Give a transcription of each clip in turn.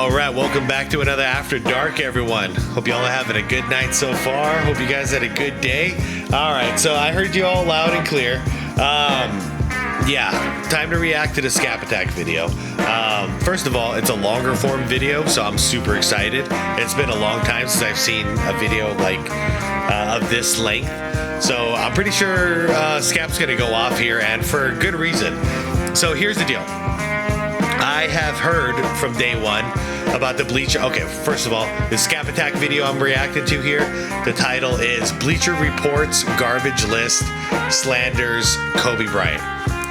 All right, welcome back to another After Dark, everyone. Hope you all are having a good night so far. Hope you guys had a good day. All right, so I heard you all loud and clear. Yeah, time to react to the SxADk video. First of all, it's a longer form video, so I'm super excited. It's been a long time since I've seen a video like of this length. So I'm pretty sure SKAP's gonna go off here, and for good reason. So here's the deal. I have heard from day one about the Bleacher. Okay, first of all, the SxADk video I'm reacting to here, the title is Bleacher Reports Garbage List Slanders Kobe Bryant.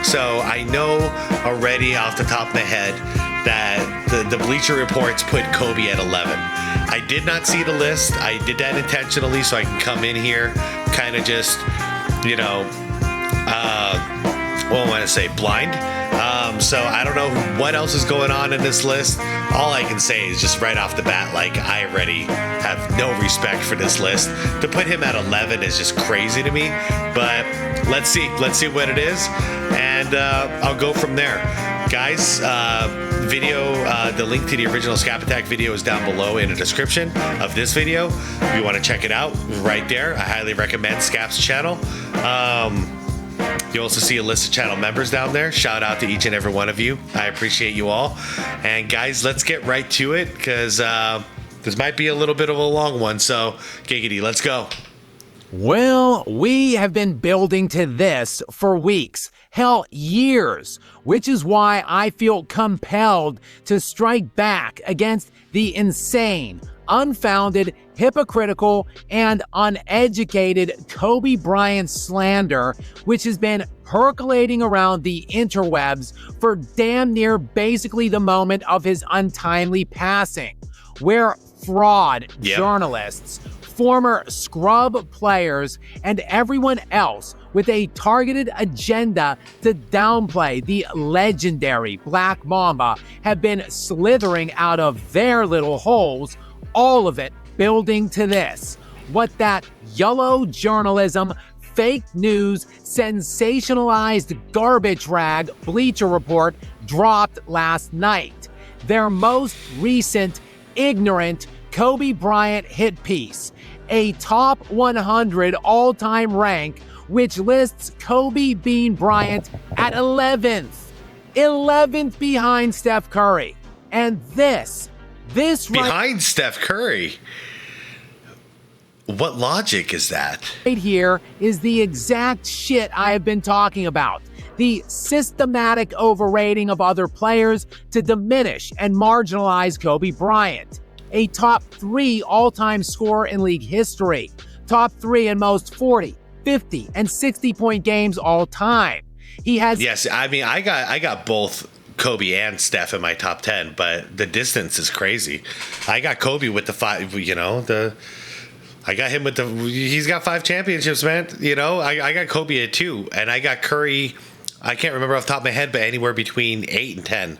So I know already off the top of my head that the Bleacher Reports put Kobe at 11. I did not see the list. I did that intentionally so I can come in here kind of just, you know, what do I want to say, blind. So I don't know what else is going on in this list. All I can say is just right off the bat, like, I already have no respect for this list. To put him at 11 is just crazy to me, but let's see what it is, and I'll go from there. Guys, the link to the original SxADk video is down below in the description of this video. If you want to check it out, right there. I highly recommend SKAP's channel. You also see a list of channel members down there. Shout out to each and every one of you. I appreciate you all. And guys, let's get right to it, because this might be a little bit of a long one. So, giggity, let's go. Well, we have been building to this for weeks, hell, years, which is why I feel compelled to strike back against the insane, unfounded, hypocritical, and uneducated Kobe Bryant slander, which has been percolating around the interwebs for damn near basically the moment of his untimely passing, where fraud journalists, former scrub players, and everyone else with a targeted agenda to downplay the legendary Black Mamba have been slithering out of their little holes, all of it building to this. What that yellow journalism, fake news, sensationalized garbage rag Bleacher Report dropped last night. Their most recent, ignorant Kobe Bryant hit piece, a top 100 all-time rank, which lists Kobe Bean Bryant at 11th behind Steph Curry. And this behind Steph Curry? What logic is that? Right here is the exact shit I have been talking about. The systematic overrating of other players to diminish and marginalize Kobe Bryant. A top 3 all-time scorer in league history. Top 3 in most 40, 50, and 60-point games all time. He has... Yes, I mean, I got both Kobe and Steph in my top 10, but the distance is crazy. I got Kobe with the 5, you know, I got him with he's got 5 championships, man. You know, I got Kobe at 2, and I got Curry, I can't remember off the top of my head, but anywhere between 8 and 10.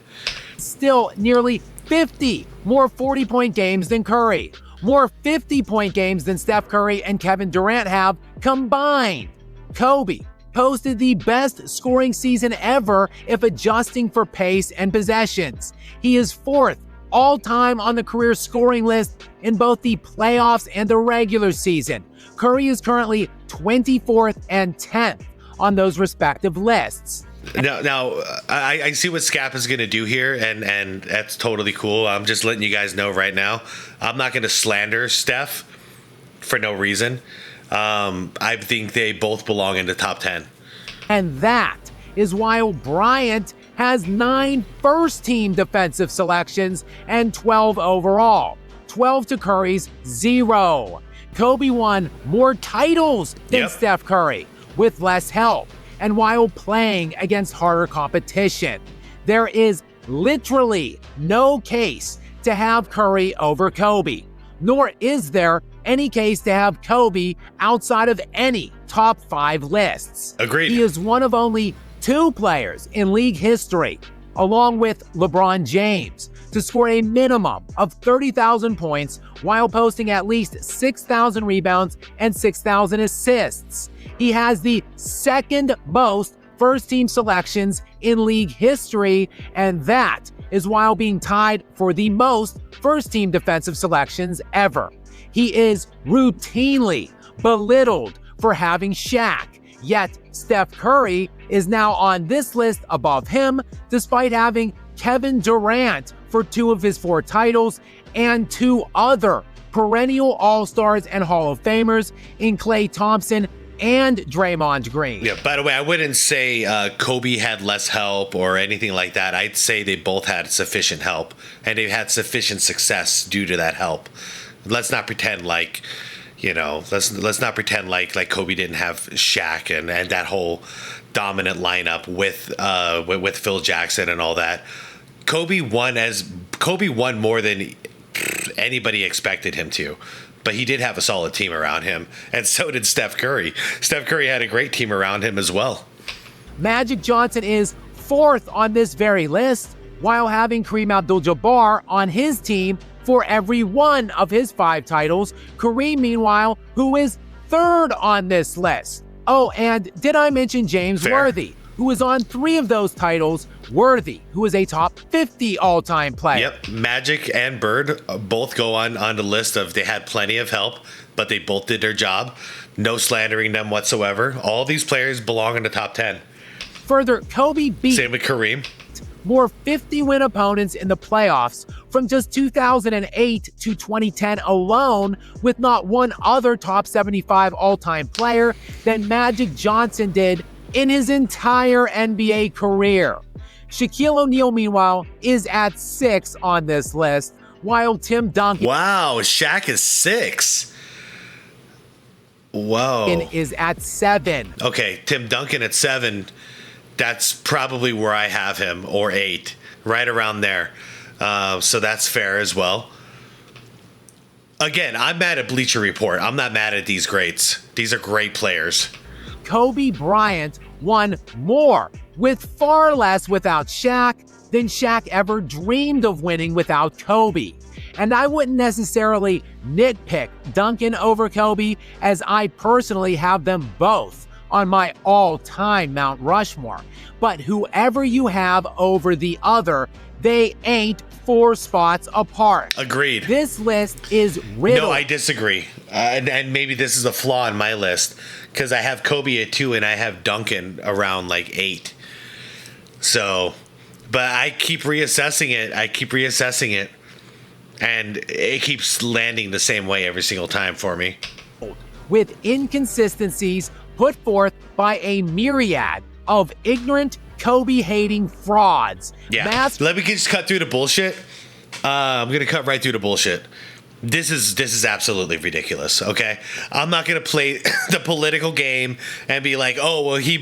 Still nearly 50 more 40-point games than Curry. More 50-point games than Steph Curry and Kevin Durant have combined. Kobe posted the best scoring season ever if adjusting for pace and possessions. He is 4th all-time on the career scoring list in both the playoffs and the regular season. Curry is currently 24th and 10th on those respective lists. Now, I see what SKAP is going to do here, and that's totally cool. I'm just letting you guys know right now, I'm not going to slander Steph for no reason. I think they both belong in the top 10. And that is why Bryant has 9 first-team defensive selections and 12 overall. 12 to Curry's 0. Kobe won more titles than Steph Curry with less help, and while playing against harder competition. There is literally no case to have Curry over Kobe, nor is there any case to have Kobe outside of any top 5 lists. Agreed. He is one of only 2 players in league history, along with LeBron James, to score a minimum of 30,000 points while posting at least 6,000 rebounds and 6,000 assists. He has the second most first-team selections in league history, and that is while being tied for the most first-team defensive selections ever. He is routinely belittled for having Shaq, yet Steph Curry is now on this list above him, despite having Kevin Durant for 2 of his 4 titles and 2 other perennial All-Stars and Hall of Famers in Klay Thompson and Draymond Green. Yeah, by the way, I wouldn't say Kobe had less help or anything like that. I'd say they both had sufficient help, and they've had sufficient success due to that help. Let's not pretend like, let's not pretend like Kobe didn't have Shaq and that whole dominant lineup with Phil Jackson and all that. Kobe won more than anybody expected him to. But he did have a solid team around him, and so did Steph Curry. Steph Curry had a great team around him as well. Magic Johnson is 4th on this very list, while having Kareem Abdul-Jabbar on his team for every one of his 5 titles. Kareem, meanwhile, who is 3rd on this list. Oh, and did I mention James Worthy, who is on 3 of those titles? Worthy, who is a top 50 all-time player. Yep, Magic and Bird both go on the list of they had plenty of help, but they both did their job. No slandering them whatsoever. All these players belong in the top 10. Further, Kobe beat same with Kareem. More 50-win opponents in the playoffs from just 2008 to 2010 alone, with not one other top 75 all-time player than Magic Johnson did in his entire NBA career. Shaquille O'Neal, meanwhile, is at 6 on this list, while Tim Duncan Shaq is 6. Whoa. Is at 7. Okay, Tim Duncan at 7. That's probably where I have him, or 8, right around there. So that's fair as well. Again, I'm mad at Bleacher Report. I'm not mad at these greats. These are great players. Kobe Bryant won more with far less without Shaq than Shaq ever dreamed of winning without Kobe. And I wouldn't necessarily nitpick Duncan over Kobe, as I personally have them both on my all-time Mount Rushmore. But whoever you have over the other, they ain't 4 spots apart. Agreed. This list is riddled. No, I disagree. And maybe this is a flaw in my list, because I have Kobe at 2 and I have Duncan around like 8. So, but I keep reassessing it. And it keeps landing the same way every single time for me. With inconsistencies put forth by a myriad of ignorant, Kobe-hating frauds. Yeah. Let me just cut through the bullshit. I'm going to cut right through the bullshit. This is absolutely ridiculous, okay? I'm not going to play the political game and be like, oh, well, he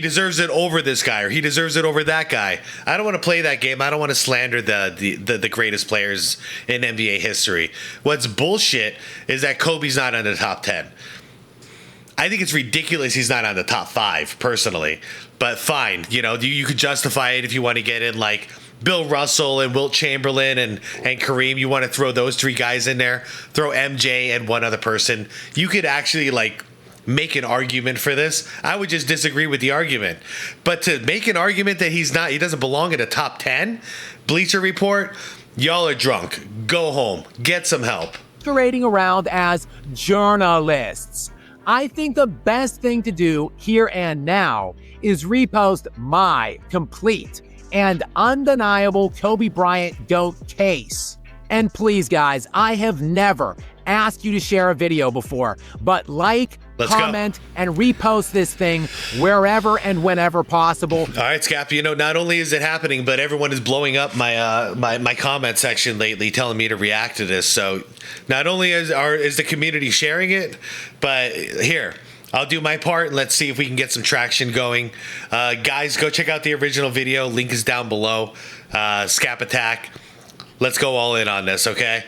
deserves it over this guy, or he deserves it over that guy. I don't want to play that game. I don't want to slander the greatest players in NBA history. What's bullshit is that Kobe's not in the top 10. I think it's ridiculous he's not on the top 5, personally. But fine, you could justify it if you want to get in, like, Bill Russell and Wilt Chamberlain and Kareem. You want to throw those 3 guys in there, throw MJ and one other person. You could actually, like, make an argument for this. I would just disagree with the argument. But to make an argument that he doesn't belong in the top 10, Bleacher Report, y'all are drunk. Go home. Get some help. Parading around as journalists. I think the best thing to do here and now is repost my complete and undeniable Kobe Bryant GOAT case. And please, guys, I have never asked you to share a video before, but Let's comment, and repost this thing wherever and whenever possible. All right, SKAP, not only is it happening, but everyone is blowing up my comment section lately, telling me to react to this. So not only is the community sharing it, but here, I'll do my part, and let's see if we can get some traction going. Guys, go check out the original video. Link is down below. SxADk. Let's go all in on this, okay?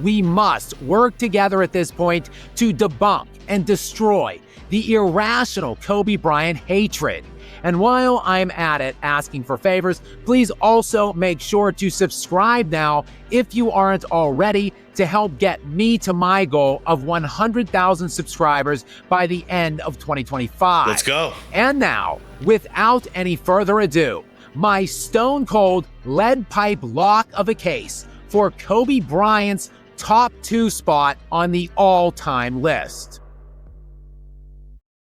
We must work together at this point to debunk and destroy the irrational Kobe Bryant hatred. And while I'm at it asking for favors, please also make sure to subscribe now if you aren't already to help get me to my goal of 100,000 subscribers by the end of 2025. Let's go. And now, without any further ado, my stone cold lead pipe lock of a case for Kobe Bryant's top 2 spot on the all-time list.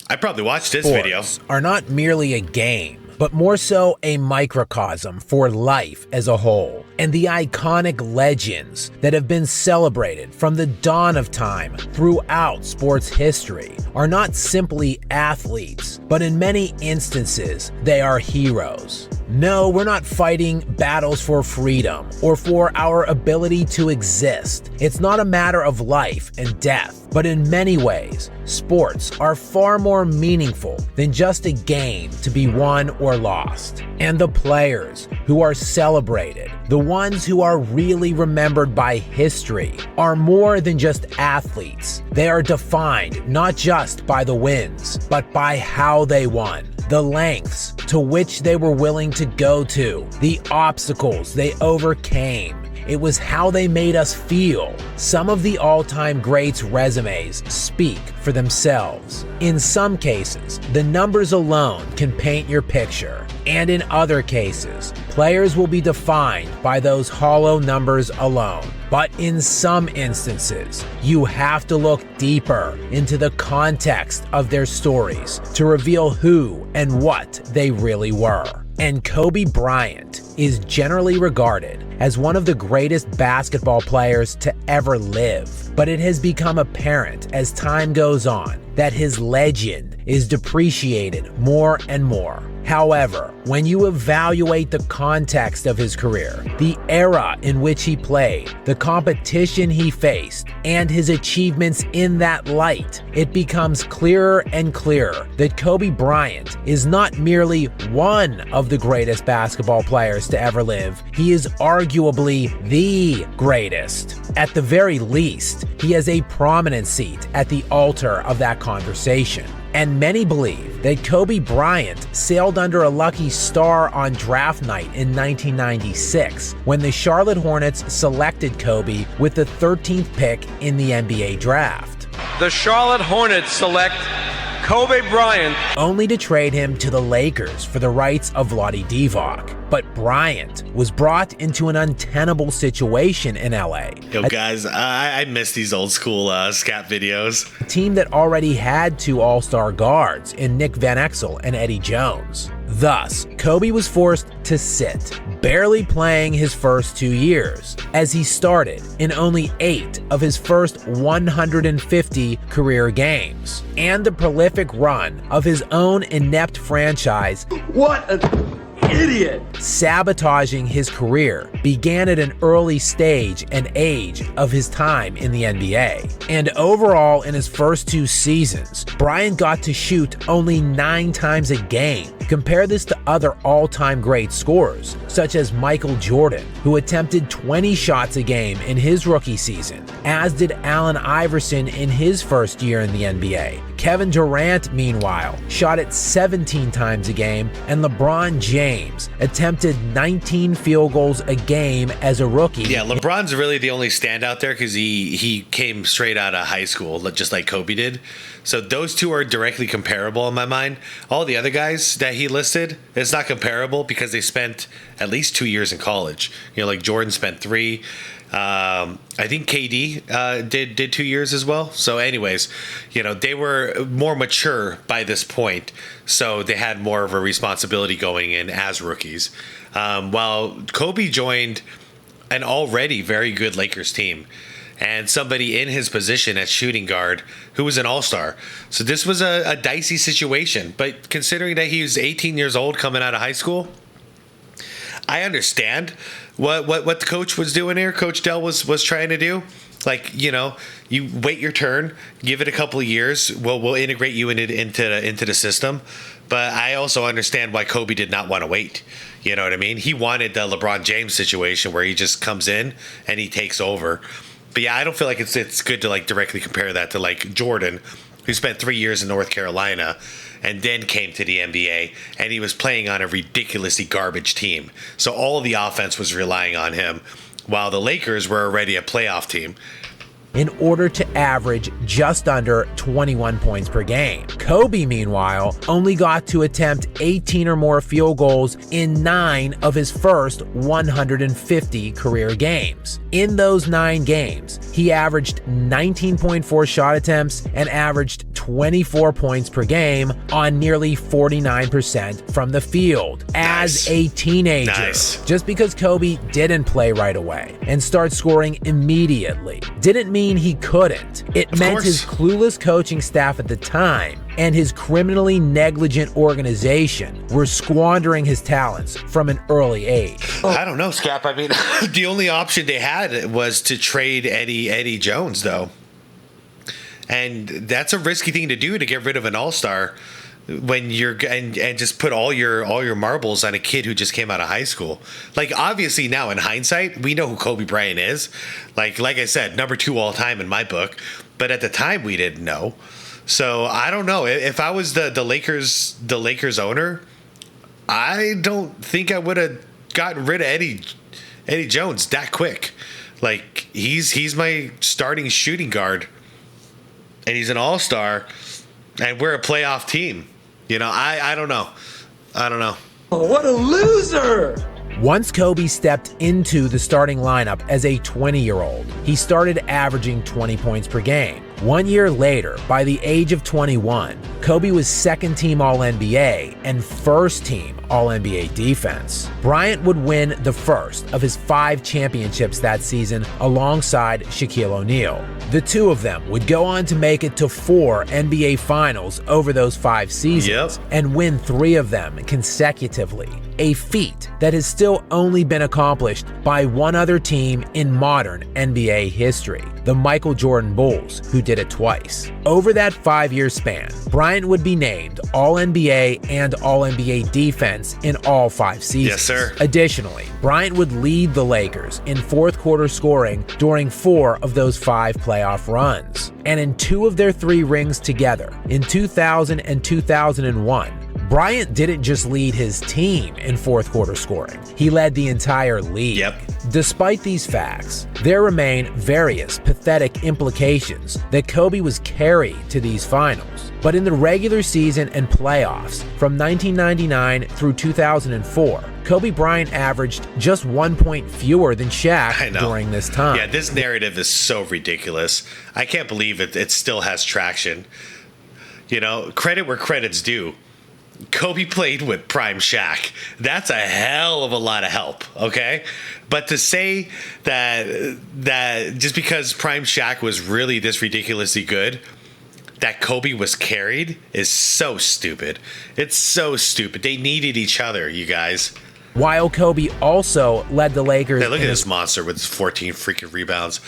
I probably watched this video. Sports are not merely a game, but more so a microcosm for life as a whole, and the iconic legends that have been celebrated from the dawn of time throughout sports history are not simply athletes, but in many instances, they are heroes. No, we're not fighting battles for freedom or for our ability to exist. It's not a matter of life and death, but in many ways, sports are far more meaningful than just a game to be won or lost. And the players who are celebrated, the ones who are really remembered by history, are more than just athletes. They are defined not just by the wins, but by how they won. The lengths to which they were willing to go to, the obstacles they overcame. It was how they made us feel. Some of the all-time greats' resumes speak for themselves. In some cases, the numbers alone can paint your picture. And in other cases, players will be defined by those hollow numbers alone. But in some instances, you have to look deeper into the context of their stories to reveal who and what they really were. And Kobe Bryant is generally regarded as one of the greatest basketball players to ever live. But it has become apparent as time goes on that his legend is depreciated more and more. However, when you evaluate the context of his career, the era in which he played, the competition he faced, and his achievements in that light, it becomes clearer and clearer that Kobe Bryant is not merely one of the greatest basketball players to ever live, he is arguably the greatest. At the very least, he has a prominent seat at the altar of that conversation. And many believe that Kobe Bryant sailed under a lucky star on draft night in 1996 when the Charlotte Hornets selected Kobe with the 13th pick in the NBA draft. The Charlotte Hornets select Kobe Bryant, only to trade him to the Lakers for the rights of Vlade Divac. But Bryant was brought into an untenable situation in LA. Yo, guys, I miss these old school SKAP videos. A team that already had 2 all-star guards in Nick Van Exel and Eddie Jones. Thus, Kobe was forced to sit, barely playing his first 2 years, as he started in only 8 of his first 150 career games, and the prolific run of his own inept franchise. What an idiot! Sabotaging his career began at an early stage and age of his time in the NBA. And overall, in his first 2 seasons, Bryant got to shoot only 9 times a game. Compare this to other all-time great scorers, such as Michael Jordan, who attempted 20 shots a game in his rookie season, as did Allen Iverson in his first year in the NBA. Kevin Durant, meanwhile, shot it 17 times a game, and LeBron James attempted 19 field goals a game as a rookie. Yeah, LeBron's really the only standout there because he came straight out of high school, just like Kobe did. So those two are directly comparable in my mind. All the other guys that he listed, it's not comparable because they spent at least 2 years in college. You know, like Jordan spent 3. I think KD did 2 years as well. So anyways, you know, they were more mature by this point. So they had more of a responsibility going in as rookies. While Kobe joined an already very good Lakers team and somebody in his position at shooting guard who was an all-star. So this was a dicey situation. But considering that he was 18 years old coming out of high school, I understand what the coach was doing here. Coach Dell was trying to do. Like, you know, you wait your turn, give it a couple of years. We'll integrate you into the system. But I also understand why Kobe did not want to wait. You know what I mean? He wanted the LeBron James situation where he just comes in and he takes over. But yeah, I don't feel like it's good to like directly compare that to like Jordan, who spent 3 years in North Carolina and then came to the NBA, and he was playing on a ridiculously garbage team. So all of the offense was relying on him, while the Lakers were already a playoff team, in order to average just under 21 points per game. Kobe, meanwhile, only got to attempt 18 or more field goals in 9 of his first 150 career games. In those 9 games, he averaged 19.4 shot attempts and averaged 24 points per game on nearly 49% from the field. As a teenager, just because Kobe didn't play right away and start scoring immediately didn't mean he couldn't. It meant his clueless coaching staff at the time and his criminally negligent organization were squandering his talents from an early age. I don't know, SKAP. I mean, the only option they had was to trade Eddie Jones, though. And that's a risky thing to do, to get rid of an all-star when you're and just put all your marbles on a kid who just came out of high school. Like, obviously now in hindsight, we know who Kobe Bryant is. Like I said, number 2 all time in my book. But at the time we didn't know. So I don't know. If I was the Lakers owner, I don't think I would have gotten rid of Eddie Jones that quick. Like, he's my starting shooting guard, and he's an all-star, and we're a playoff team. You know, I don't know. Oh, what a loser! Once Kobe stepped into the starting lineup as a 20-year-old, he started averaging 20 points per game. 1 year later, by the age of 21, Kobe was second-team All-NBA and first-team All-NBA defense. Bryant would win the first of his 5 championships that season alongside Shaquille O'Neal. The two of them would go on to make it to 4 NBA Finals over those 5 seasons and win 3 of them consecutively, a feat that has still only been accomplished by one other team in modern NBA history, the Michael Jordan Bulls, who did it twice. Over that 5-year span, Bryant would be named All-NBA and All-NBA defense in all 5 seasons. Yes, sir. Additionally, Bryant would lead the Lakers in fourth quarter scoring during 4 of those 5 playoff runs. And in 2 of their 3 rings together, in 2000 and 2001, Bryant didn't just lead his team in fourth quarter scoring, he led the entire league. Despite these facts, there remain various pathetic implications that Kobe was carried to these finals. But in the regular season and playoffs from 1999 through 2004, Kobe Bryant averaged just 1 point fewer than Shaq during this time. Yeah, this narrative is so ridiculous. I can't believe it still has traction. You know, credit where credit's due. Kobe played with prime Shaq. That's a hell of a lot of help, okay? But to say that just because prime Shaq was really this ridiculously good, that Kobe was carried is so stupid. It's so stupid. They needed each other, you guys. While Kobe also led the Lakers. Hey, look at this monster with his 14 freaking rebounds.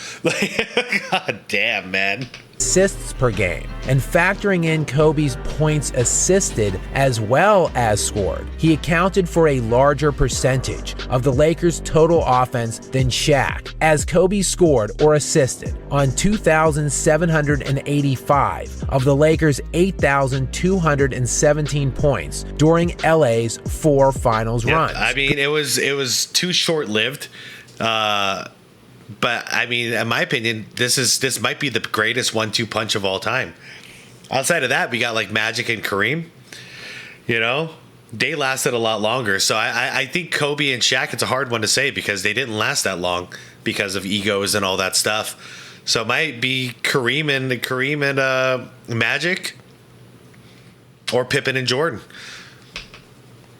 God damn, man. Assists per game, and factoring in Kobe's points assisted as well as scored, he accounted for a larger percentage of the Lakers' total offense than Shaq, as Kobe scored or assisted on 2,785 of the Lakers' 8,217 points during LA's 4 finals runs. I mean, it was too short-lived. But I mean, in my opinion, this might be the greatest 1-2 punch of all time. Outside of that, we got like Magic and Kareem. You know, they lasted a lot longer. So I think Kobe and Shaq, it's a hard one to say because they didn't last that long because of egos and all that stuff. So it might be Kareem and Magic, or Pippen and Jordan.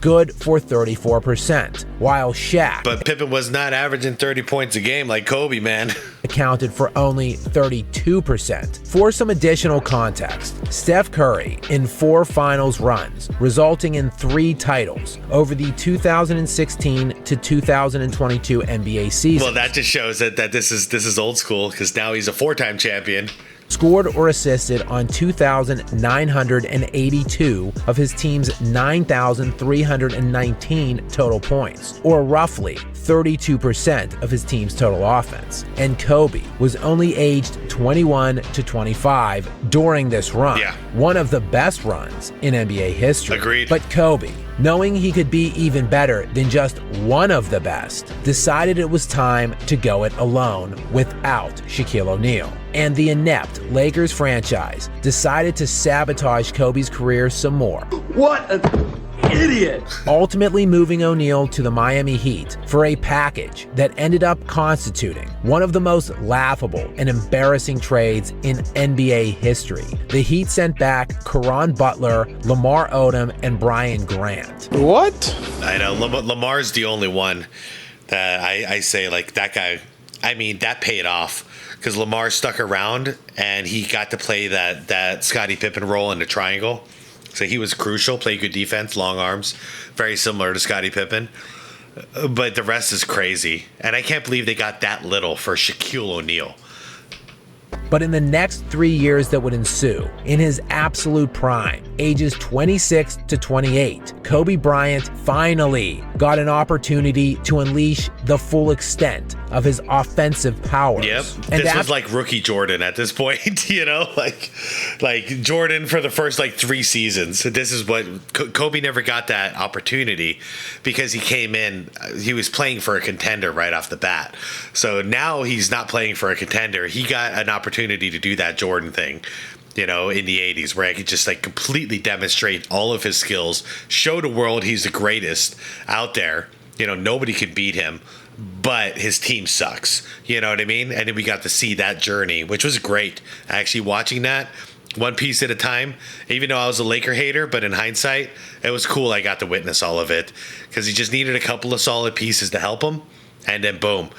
Good for 34%, while Shaq, but Pippen was not averaging 30 points a game like Kobe, man, accounted for only 32%. For some additional context, Steph Curry in 4 finals runs, resulting in 3 titles over the 2016 to 2022 NBA season. Well, that just shows that this is old school, because now he's a 4-time champion. Scored or assisted on 2,982 of his team's 9,319 total points, or roughly 32% of his team's total offense. And Kobe was only aged 21 to 25 during this run. Yeah. One of the best runs in NBA history. Agreed. But Kobe, knowing he could be even better than just one of the best, decided it was time to go it alone without Shaquille O'Neal. And the inept Lakers franchise decided to sabotage Kobe's career some more. What an idiot! Ultimately moving O'Neal to the Miami Heat for a package that ended up constituting one of the most laughable and embarrassing trades in NBA history. The Heat sent back Caron Butler, Lamar Odom, and Brian Grant. What? I know Lamar's the only one that I say, like, that guy. I mean, that paid off because Lamar stuck around and he got to play that Scottie Pippen role in the triangle. So he was crucial, played good defense, long arms, very similar to Scottie Pippen. But the rest is crazy. And I can't believe they got that little for Shaquille O'Neal. But in the next 3 years that would ensue, in his absolute prime, ages 26 to 28, Kobe Bryant finally got an opportunity to unleash the full extent of his offensive powers. Yep. And this was like rookie Jordan at this point, you know, like Jordan for the first like 3 seasons. This is what Kobe never got that opportunity because he came in, he was playing for a contender right off the bat. So now he's not playing for a contender. He got an opportunity to do that Jordan thing, you know, in the 80s where I could just like completely demonstrate all of his skills, show the world he's the greatest out there. You know, nobody could beat him, but his team sucks. You know what I mean? And then we got to see that journey, which was great. Actually watching that one piece at a time, even though I was a Laker hater, but in hindsight, it was cool I got to witness all of it because he just needed a couple of solid pieces to help him. And then boom,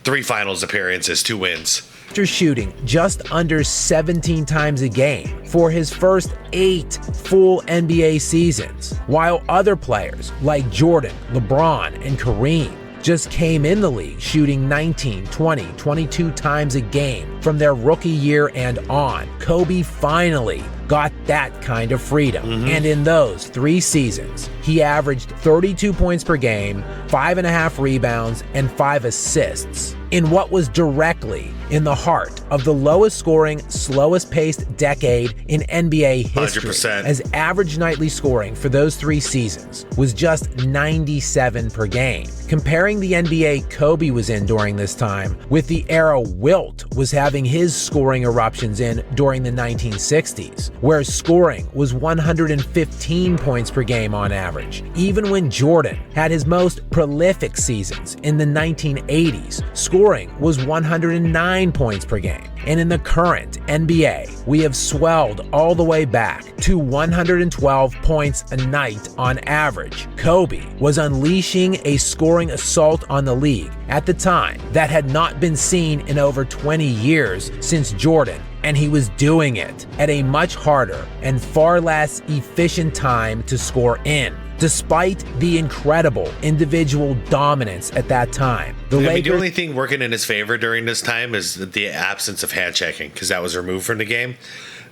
3 finals appearances, 2 wins. After shooting just under 17 times a game for his first 8 full NBA seasons, while other players like Jordan, LeBron, and Kareem just came in the league shooting 19, 20, 22 times a game from their rookie year and on. Kobe finally got that kind of freedom. And in those 3 seasons, he averaged 32 points per game, 5.5 rebounds, and 5 assists in what was directly in the heart of the lowest scoring, slowest paced decade in NBA history. 100%. As average nightly scoring for those 3 seasons was just 97 per game. Comparing the NBA Kobe was in during this time with the era Wilt was having his scoring eruptions in during the 1960s, where scoring was 115 points per game on average. Even when Jordan had his most prolific seasons in the 1980s, scoring was 109 points per game. And in the current NBA, we have swelled all the way back to 112 points a night on average. Kobe was unleashing a scoring assault on the league at the time that had not been seen in over 20 years since Jordan, and he was doing it at a much harder and far less efficient time to score in. Despite the incredible individual dominance at that time, the only thing working in his favor during this time is the absence of hand checking because that was removed from the game.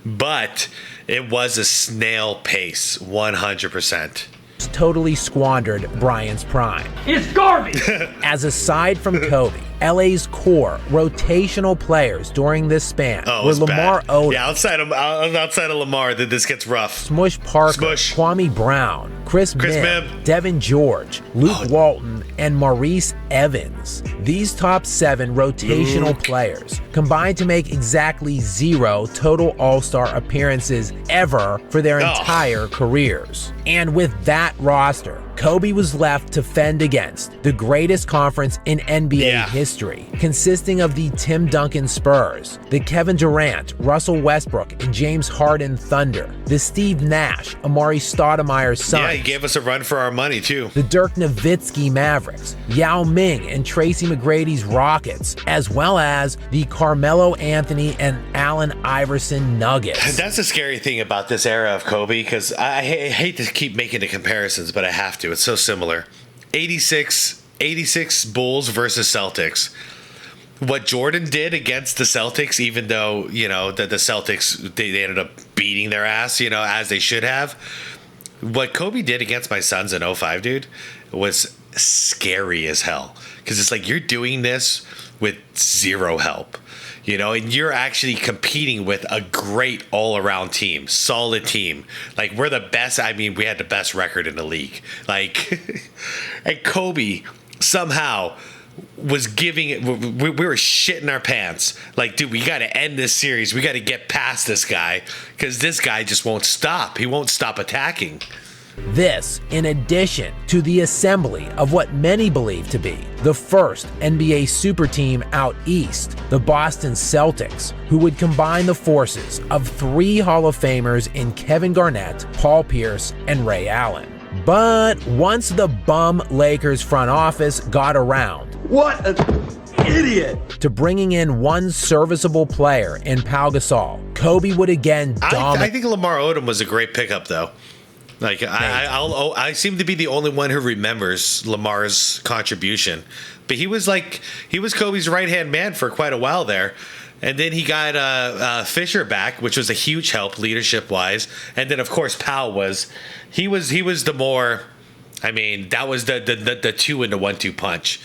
But it was a snail pace, 100%. Totally squandered Bryant's prime. It's garbage! As aside from Kobe, LA's core rotational players during this span were Lamar Odom. Yeah, outside of Lamar, this gets rough. Smush Parker, Kwame Brown, Chris Mihm, Devin George, Luke Walton, and Maurice Evans. These top 7 rotational players combined to make exactly 0 total All-Star appearances ever for their entire careers. And with that roster, Kobe was left to fend against the greatest conference in NBA history, consisting of the Tim Duncan Spurs, the Kevin Durant, Russell Westbrook, and James Harden Thunder, the Steve Nash, Amari Stoudemire Suns. Yeah, he gave us a run for our money, too. The Dirk Nowitzki Mavericks, Yao Ming and Tracy McGrady's Rockets, as well as the Carmelo Anthony and Allen Iverson Nuggets. That's the scary thing about this era of Kobe, because I hate to keep making the comparisons, but I have to. It's so similar. 86 Bulls versus Celtics. What Jordan did against the Celtics, even though, you know, the Celtics, they ended up beating their ass, you know, as they should have. What Kobe did against my Suns in 05, dude, was scary as hell, because it's like you're doing this with zero help, you know, and you're actually competing with a great all-around team, solid team. Like, we're the best. I mean, we had the best record in the league. Like, and Kobe somehow was giving it. We were shitting our pants. Like, dude, we got to end this series. We got to get past this guy, because this guy just won't stop. He won't stop attacking. This, in addition to the assembly of what many believe to be the first NBA super team out east, the Boston Celtics, who would combine the forces of 3 Hall of Famers in Kevin Garnett, Paul Pierce, and Ray Allen. But once the bum Lakers front office got around, What an idiot! to bringing in one serviceable player in Pau Gasol, Kobe would again dominate. I think Lamar Odom was a great pickup, though. Like, I seem to be the only one who remembers Lamar's contribution, but he was Kobe's right-hand man for quite a while there. And then he got Fisher back, which was a huge help leadership-wise. And then, of course, Powell was the more, I mean, that was the 2 in the 1-2 punch.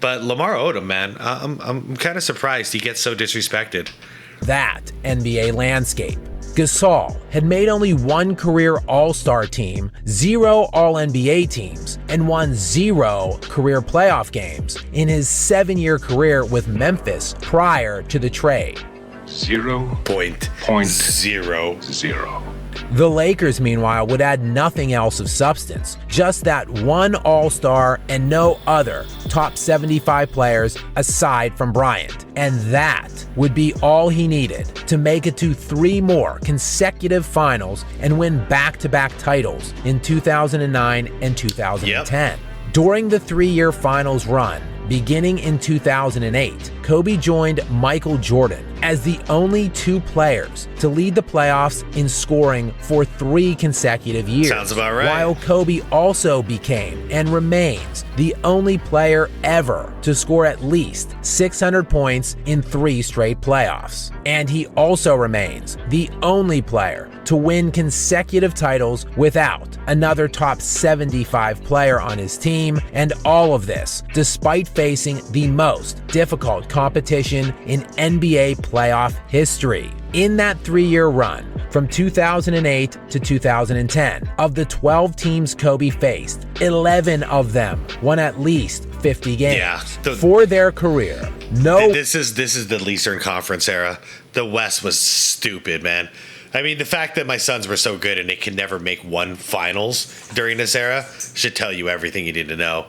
But Lamar Odom, man, I'm kind of surprised he gets so disrespected. That NBA landscape. Gasol had made only 1 career All-Star team, 0 All-NBA teams, and won 0 career playoff games in his 7-year career with Memphis prior to the trade. 0.00. The Lakers, meanwhile, would add nothing else of substance, just that 1 All-Star and no other top 75 players aside from Bryant. And that would be all he needed to make it to 3 more consecutive finals and win back-to-back titles in 2009 and 2010. Yep. During the 3-year finals run, beginning in 2008, Kobe joined Michael Jordan as the only 2 players to lead the playoffs in scoring for 3 consecutive years. Sounds about right. While Kobe also became and remains the only player ever to score at least 600 points in 3 straight playoffs. And he also remains the only player to win consecutive titles without another top 75 player on his team, and all of this despite facing the most difficult competition in NBA playoff history. In that 3-year run, from 2008 to 2010, of the 12 teams Kobe faced, 11 of them won at least 50 games. Yeah, for their career. This is the Eastern Conference era. The West was stupid, man. I mean, the fact that my Suns were so good and they could never make 1 finals during this era should tell you everything you need to know.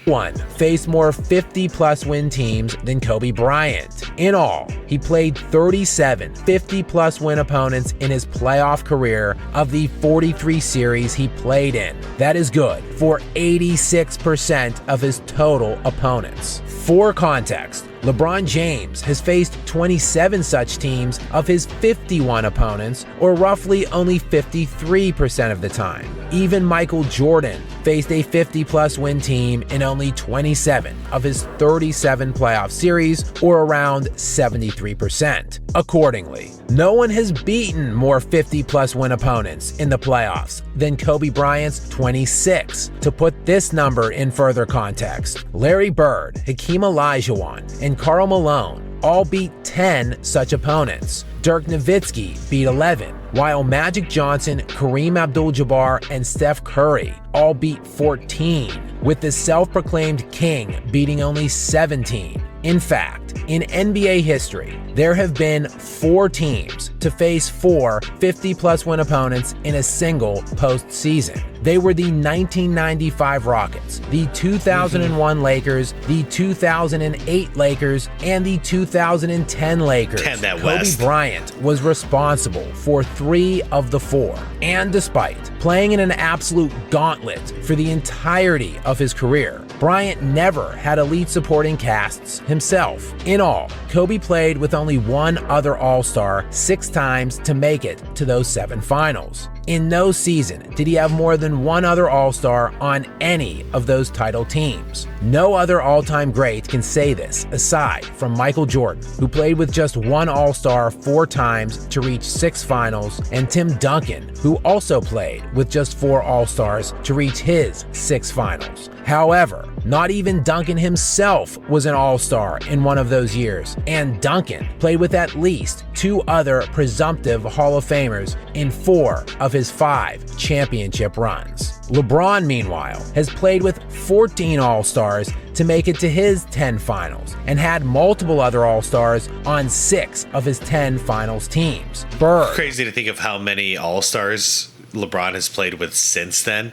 One faced more 50-plus win teams than Kobe Bryant. In all, he played 37 50-plus win opponents in his playoff career of the 43 series he played in. That is good for 86% of his total opponents. For context, LeBron James has faced 27 such teams of his 51 opponents, or roughly only 53% of the time. Even Michael Jordan faced a 50-plus win team in only 27 of his 37 playoff series, or around 73%. Accordingly, no one has beaten more 50-plus win opponents in the playoffs than Kobe Bryant's 26. To put this number in further context, Larry Bird, Hakeem Olajuwon, and Karl Malone all beat 10 such opponents. Dirk Nowitzki beat 11, while Magic Johnson, Kareem Abdul-Jabbar, and Steph Curry all beat 14, with the self-proclaimed king beating only 17. In fact, in NBA history, there have been 4 teams to face 4 50-plus win opponents in a single postseason. They were the 1995 Rockets, the 2001 Lakers, the 2008 Lakers, and the 2010 Lakers. Kobe Bryant was responsible for 3 of the 4. And despite playing in an absolute gauntlet for the entirety of his career, Bryant never had elite supporting casts himself. In all, Kobe played with only 1 other All-Star 6 times to make it to those 7 finals. In no season did he have more than one other All-Star on any of those title teams. No other all-time great can say this, aside from Michael Jordan, who played with just one All-Star 4 times to reach 6 finals, and Tim Duncan, who also played with just 4 All-Stars to reach his 6 finals. However, not even Duncan himself was an All-Star in one of those years, and Duncan played with at least 2 other presumptive Hall of Famers in 4 of his 5 championship runs. LeBron, meanwhile, has played with 14 All-Stars to make it to his 10 finals, and had multiple other All-Stars on 6 of his 10 finals teams. Crazy to think of how many All-Stars LeBron has played with since then.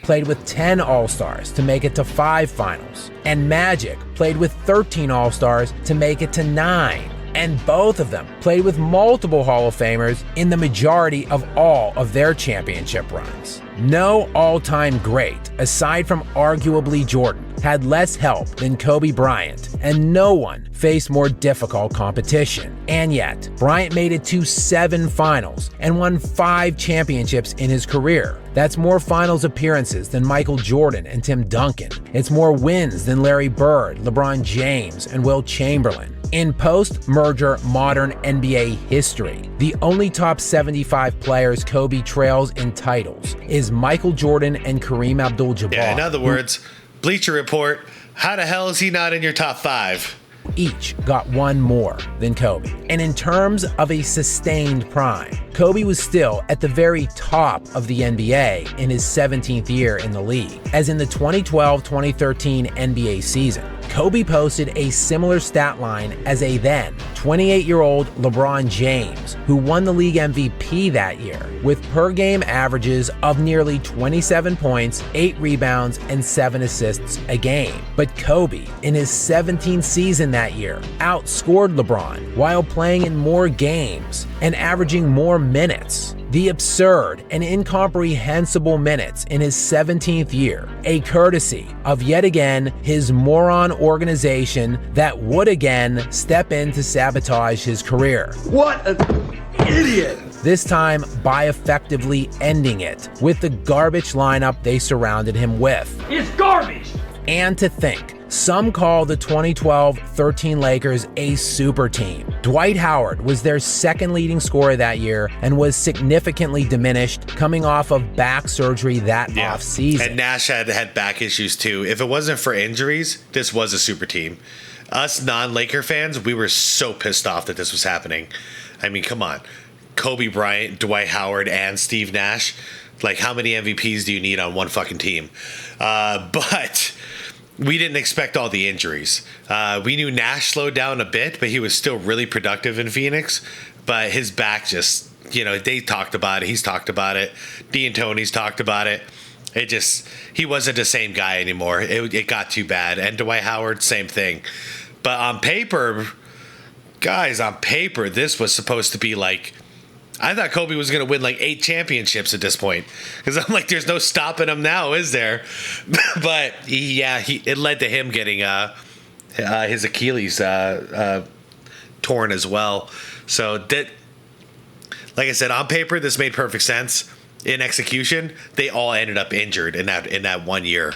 Played with 10 All-Stars to make it to 5 finals, and Magic played with 13 All-Stars to make it to 9. And both of them played with multiple Hall of Famers in the majority of all of their championship runs. No all-time great, aside from arguably Jordan, had less help than Kobe Bryant, and no one faced more difficult competition. And yet, Bryant made it to 7 finals and won 5 championships in his career. That's more finals appearances than Michael Jordan and Tim Duncan. It's more wins than Larry Bird, LeBron James, and Wilt Chamberlain. In post-merger modern NBA history, the only top 75 players Kobe trails in titles is Michael Jordan and Kareem Abdul-Jabbar. Yeah, in other words, Bleacher Report, how the hell is he not in your top 5? Each got 1 more than Kobe. And in terms of a sustained prime, Kobe was still at the very top of the NBA in his 17th year in the league, as in the 2012-2013 NBA season. Kobe posted a similar stat line as a then 28-year-old LeBron James, who won the league MVP that year, with per-game averages of nearly 27 points, 8 rebounds, and 7 assists a game. But Kobe, in his 17th season that year, outscored LeBron while playing in more games and averaging more minutes. The absurd and incomprehensible minutes in his 17th year, a courtesy of yet again his moron organization that would again step in to sabotage his career. What an idiot! This time by effectively ending it with the garbage lineup they surrounded him with. It's garbage! And to think, some call the 2012-13 Lakers a super team. Dwight Howard was their second leading scorer that year and was significantly diminished coming off of back surgery that offseason. And Nash had back issues too. If it wasn't for injuries, this was a super team. Us non-Laker fans, we were so pissed off that this was happening. I mean, come on. Kobe Bryant, Dwight Howard, and Steve Nash. Like, how many MVPs do you need on one fucking team? But we didn't expect all the injuries. We knew Nash slowed down a bit, but he was still really productive in Phoenix. But his back just, they talked about it. He's talked about it. D'Antoni's talked about it. He wasn't the same guy anymore. It got too bad. And Dwight Howard, same thing. But on paper, guys, this was supposed to be like, I thought Kobe was going to win like 8 championships at this point. Because I'm like, there's no stopping him now, is there? But it led to him getting his Achilles torn as well. So that, like I said, on paper, this made perfect sense. In execution, they all ended up injured in that 1 year.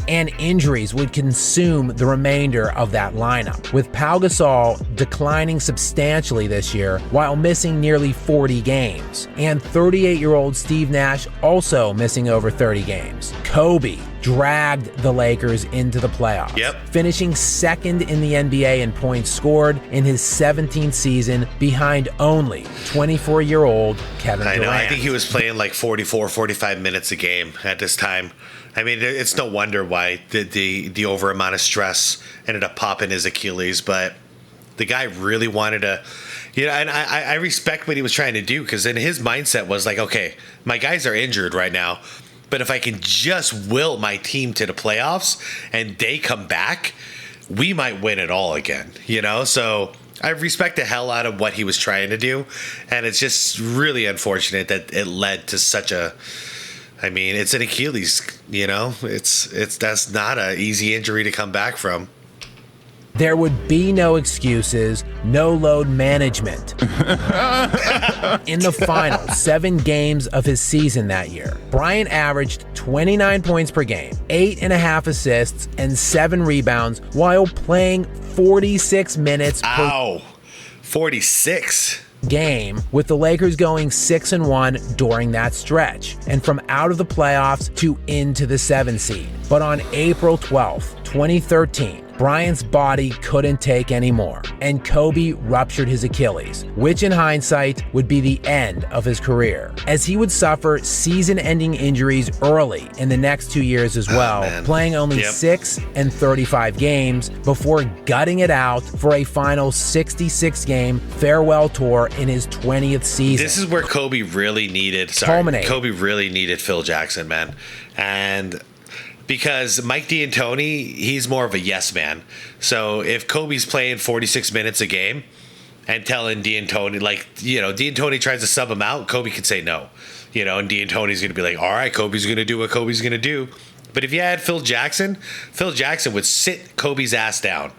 And injuries would consume the remainder of that lineup, with Pau Gasol declining substantially this year while missing nearly 40 games, and 38-year-old Steve Nash also missing over 30 games. Kobe dragged the Lakers into the playoffs, finishing second in the NBA in points scored in his 17th season behind only 24-year-old Kevin Durant. I know, I think he was playing like 44, 45 minutes a game at this time. I mean, it's no wonder why the over amount of stress ended up popping his Achilles, but the guy really wanted to, and I respect what he was trying to do, because in his mindset was like, okay, my guys are injured right now, but if I can just will my team to the playoffs and they come back, we might win it all again, So I respect the hell out of what he was trying to do, and it's just really unfortunate that it led to such a, it's an Achilles, that's not an easy injury to come back from. There would be no excuses, no load management. In the final 7 games of his season that year, Bryant averaged 29 points per game, 8.5 assists, and 7 rebounds while playing 46 minutes per 46 game, with the Lakers going 6-1 during that stretch, and from out of the playoffs to into the 7 seed. But on April 12th, 2013, Bryant's body couldn't take any more, and Kobe ruptured his Achilles, which in hindsight would be the end of his career, as he would suffer season-ending injuries early in the next 2 years as well, playing only 6 and 35 games before gutting it out for a final 66-game farewell tour in his 20th season. This is where Kobe really needed Phil Jackson, man. And because Mike D'Antoni, he's more of a yes man. So if Kobe's playing 46 minutes a game and telling D'Antoni, like, you know, D'Antoni tries to sub him out, Kobe can say no. You know, and D'Antoni's going to be like, all right, Kobe's going to do what Kobe's going to do. But if you had Phil Jackson would sit Kobe's ass down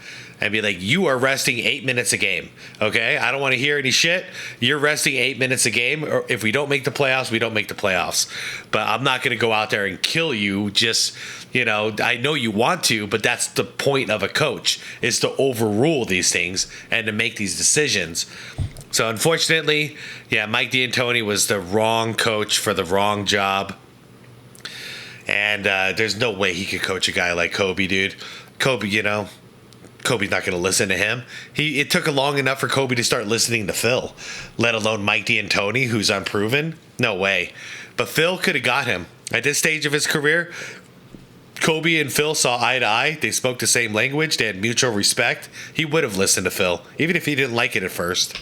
and be like, you are resting 8 minutes a game, okay? I don't want to hear any shit. You're resting 8 minutes a game. Or if we don't make the playoffs, we don't make the playoffs. But I'm not going to go out there and kill you just, you know, I know you want to, but that's the point of a coach, is to overrule these things and to make these decisions. So unfortunately, yeah, Mike D'Antoni was the wrong coach for the wrong job. And there's no way he could coach a guy like Kobe, dude. Kobe, you know, Kobe's not going to listen to him. It took long enough for Kobe to start listening to Phil, let alone Mike D'Antoni, who's unproven. No way. But Phil could have got him. At this stage of his career, Kobe and Phil saw eye to eye. They spoke the same language. They had mutual respect. He would have listened to Phil, even if he didn't like it at first.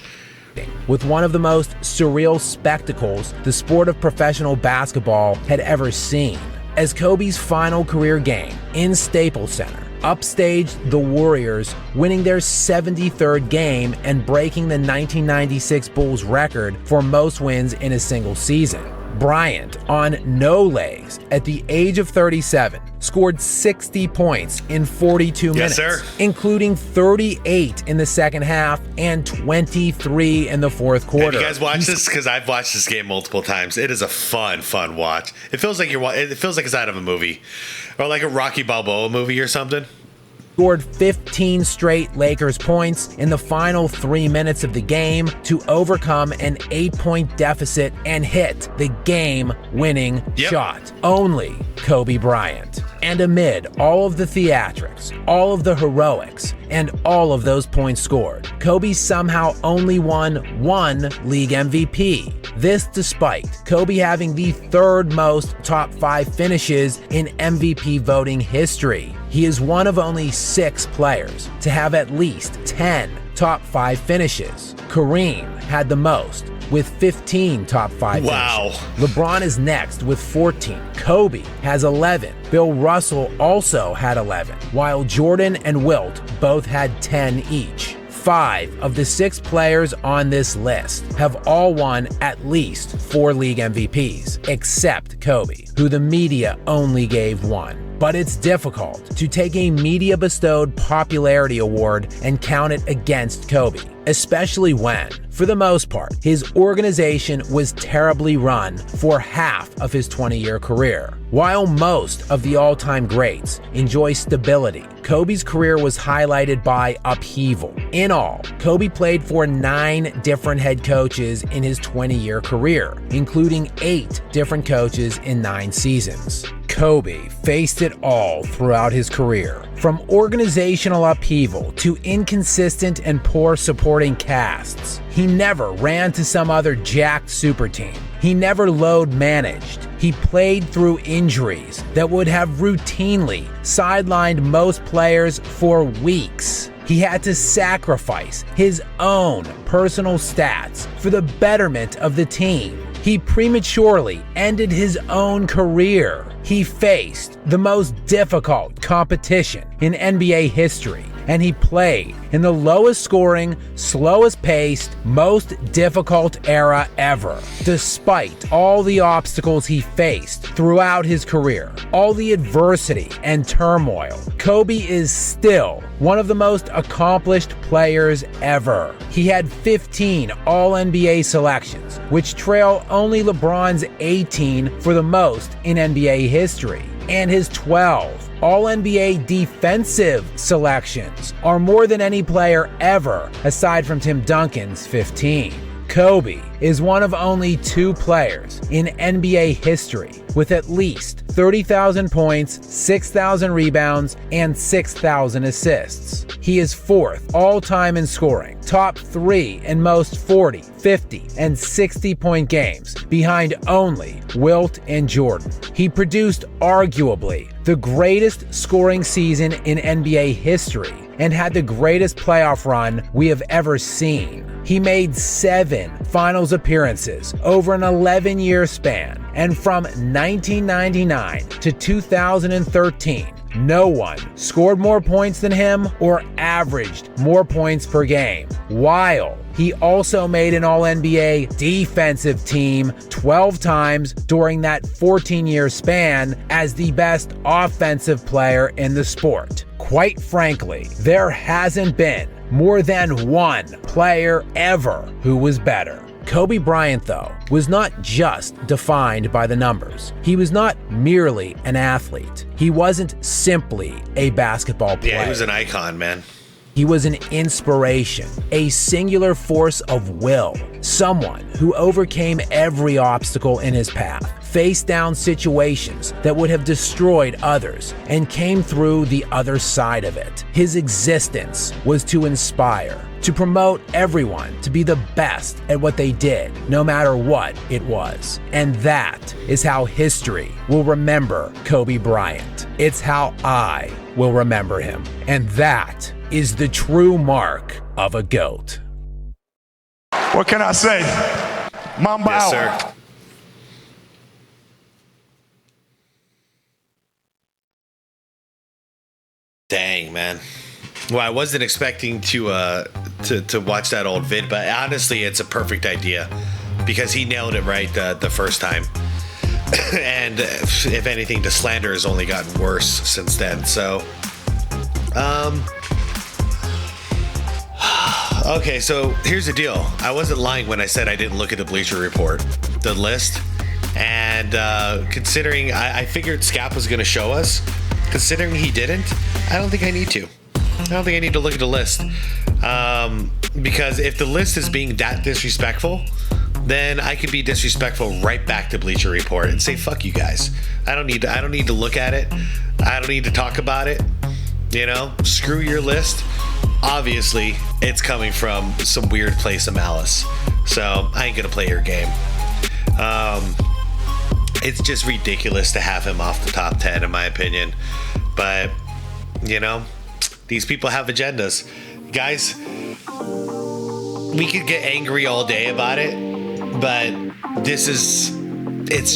With one of the most surreal spectacles the sport of professional basketball had ever seen, as Kobe's final career game in Staples Center upstaged the Warriors, winning their 73rd game and breaking the 1996 Bulls record for most wins in a single season. Bryant, on no legs at the age of 37, scored 60 points in 42 minutes, including 38 in the second half and 23 in the fourth quarter. Have you guys watched this? Because I've watched this game multiple times. It is a fun watch. It feels like it's out of a movie, or like a Rocky Balboa movie or something. Scored 15 straight Lakers points in the final 3 minutes of the game to overcome an 8-point deficit and hit the game-winning shot. Only Kobe Bryant. And amid all of the theatrics, all of the heroics, and all of those points scored, Kobe somehow only won 1 league MVP. This despite Kobe having the 3rd most top 5 finishes in MVP voting history. He is one of only 6 players to have at least 10 top 5 finishes. Kareem had the most, with 15 top 5 finishes. LeBron is next with 14. Kobe has 11. Bill Russell also had 11, while Jordan and Wilt both had 10 each. 5 of the 6 players on this list have all won at least 4 league MVPs, except Kobe, who the media only gave 1. But it's difficult to take a media-bestowed popularity award and count it against Kobe, especially when, for the most part, his organization was terribly run for half of his 20-year career. While most of the all-time greats enjoy stability, Kobe's career was highlighted by upheaval. In all, Kobe played for 9 different head coaches in his 20-year career, including 8 different coaches in 9 seasons. Kobe faced it all throughout his career, from organizational upheaval to inconsistent and poor supporting casts. He never ran to some other jacked super team. He never load managed. He played through injuries that would have routinely sidelined most players for weeks. He had to sacrifice his own personal stats for the betterment of the team. He prematurely ended his own career. He faced the most difficult competition in NBA history, and he played in the lowest scoring, slowest paced, most difficult era ever. Despite all the obstacles he faced throughout his career, all the adversity and turmoil, Kobe is still one of the most accomplished players ever. He had 15 All-NBA selections, which trail only LeBron's 18 for the most in NBA history. And his 12 All-NBA defensive selections are more than any player ever, aside from Tim Duncan's 15. Kobe is one of only 2 players in NBA history with at least 30,000 points, 6,000 rebounds, and 6,000 assists. He is 4th all-time in scoring, top 3 in most 40, 50, and 60-point games, behind only Wilt and Jordan. He produced arguably the greatest scoring season in NBA history and had the greatest playoff run we have ever seen. He made 7 finals appearances over an 11-year span, and from 1999 to 2013, no one scored more points than him or averaged more points per game, while he also made an All-NBA defensive team 12 times during that 14-year span as the best offensive player in the sport. Quite frankly, there hasn't been more than one player ever who was better. Kobe Bryant, though, was not just defined by the numbers. He was not merely an athlete. He wasn't simply a basketball player. Yeah, he was an icon, man. He was an inspiration, a singular force of will, someone who overcame every obstacle in his path, faced down situations that would have destroyed others, and came through the other side of it. His existence was to inspire, to promote everyone to be the best at what they did, no matter what it was. And that is how history will remember Kobe Bryant. It's how I will remember him. And that is the true mark of a GOAT. What can I say? Mamba Yes, out. sir. Dang, man. Well, I wasn't expecting to watch that old vid, but honestly, it's a perfect idea because he nailed it right the first time. And if anything, the slander has only gotten worse since then. So, okay, so here's the deal. I wasn't lying when I said I didn't look at the Bleacher Report, the list. And considering I figured SKAP was going to show us, considering he didn't, I don't think I need to. I don't think I need to look at the list. Because if the list is being that disrespectful, then I could be disrespectful right back to Bleacher Report and say, fuck you guys. I don't need to look at it. I don't need to talk about it. You know, screw your list. Obviously, it's coming from some weird place of malice. So I ain't gonna play your game. It's just ridiculous to have him off the top 10, in my opinion. But, you know, these people have agendas. Guys, we could get angry all day about it, but it's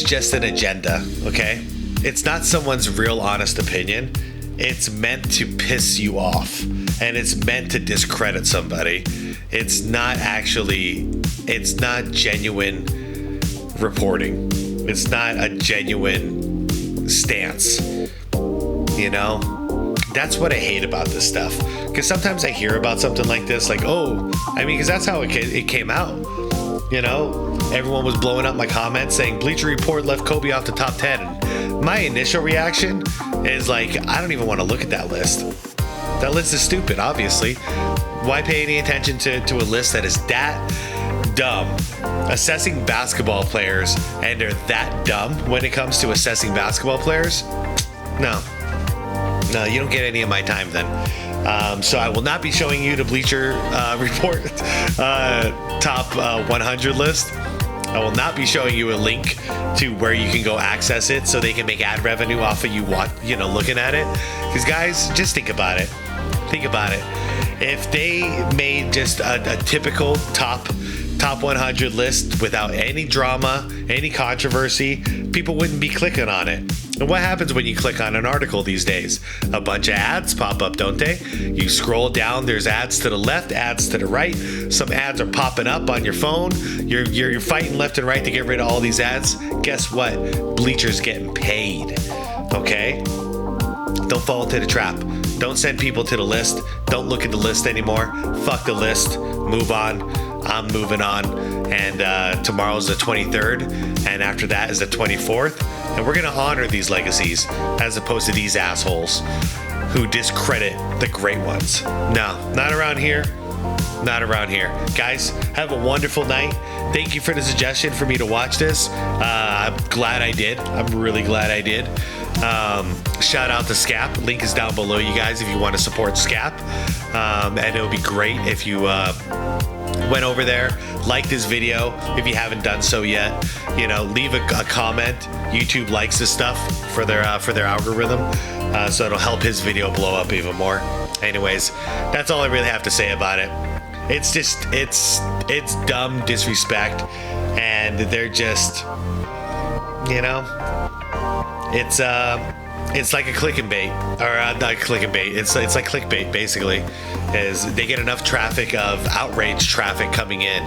just an agenda, okay? It's not someone's real honest opinion. It's meant to piss you off, and it's meant to discredit somebody. It's not genuine reporting. It's not a genuine stance, you know? That's what I hate about this stuff. Because sometimes I hear about something like this, like, oh, I mean, because that's how it came out. You know, everyone was blowing up my comments saying Bleacher Report left Kobe off the top 10. And my initial reaction is like, I don't even want to look at that list. That list is stupid, obviously. Why pay any attention to a list that is that dumb? Assessing basketball players, and they're that dumb when it comes to assessing basketball players? No, you don't get any of my time then. So I will not be showing you the Bleacher Report top 100 list. I will not be showing you a link to where you can go access it so they can make ad revenue off of you looking at it. Because guys, just think about it. Think about it. If they made just a typical top top 100 list without any drama, any controversy, people wouldn't be clicking on it. And what happens when you click on an article these days? A bunch of ads pop up, don't they? You scroll down, there's ads to the left, ads to the right. Some ads are popping up on your phone. You're fighting left and right to get rid of all these ads. Guess what? Bleacher's getting paid. Okay? Don't fall into the trap. Don't send people to the list. Don't look at the list anymore. Fuck the list. Move on. I'm moving on. And tomorrow's the 23rd. And after that is the 24th. And we're going to honor these legacies as opposed to these assholes who discredit the great ones. No, not around here. Not around here. Guys, have a wonderful night. Thank you for the suggestion for me to watch this. I'm glad I did. I'm really glad I did. Shout out to SKAP. Link is down below, you guys, if you want to support SKAP. And it would be great if you went over there, like this video if you haven't done so yet. You know, leave a comment. YouTube likes this stuff for their algorithm, so it'll help his video blow up even more. Anyways, that's all I really have to say about it. It's just it's dumb disrespect, and they're just, you know, it's like a click and bait, or not click and bait. It's like clickbait basically. Is they get enough traffic of outrage traffic coming in,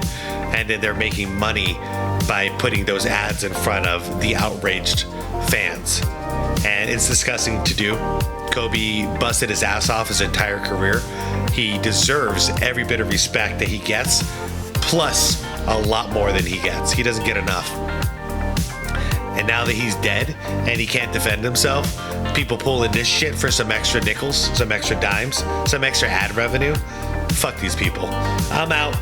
and then they're making money by putting those ads in front of the outraged fans, and it's disgusting to do. Kobe busted his ass off his entire career. He deserves every bit of respect that he gets, plus a lot more than he gets. He doesn't get enough. And now that he's dead and he can't defend himself, people pulling this shit for some extra nickels, some extra dimes, some extra ad revenue. Fuck these people. I'm out.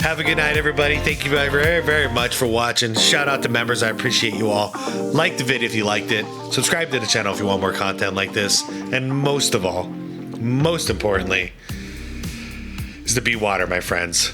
Have a good night, everybody. Thank you very, very, very much for watching. Shout out to members. I appreciate you all. Like the video if you liked it. Subscribe to the channel if you want more content like this. And most of all, most importantly, is to be water, my friends.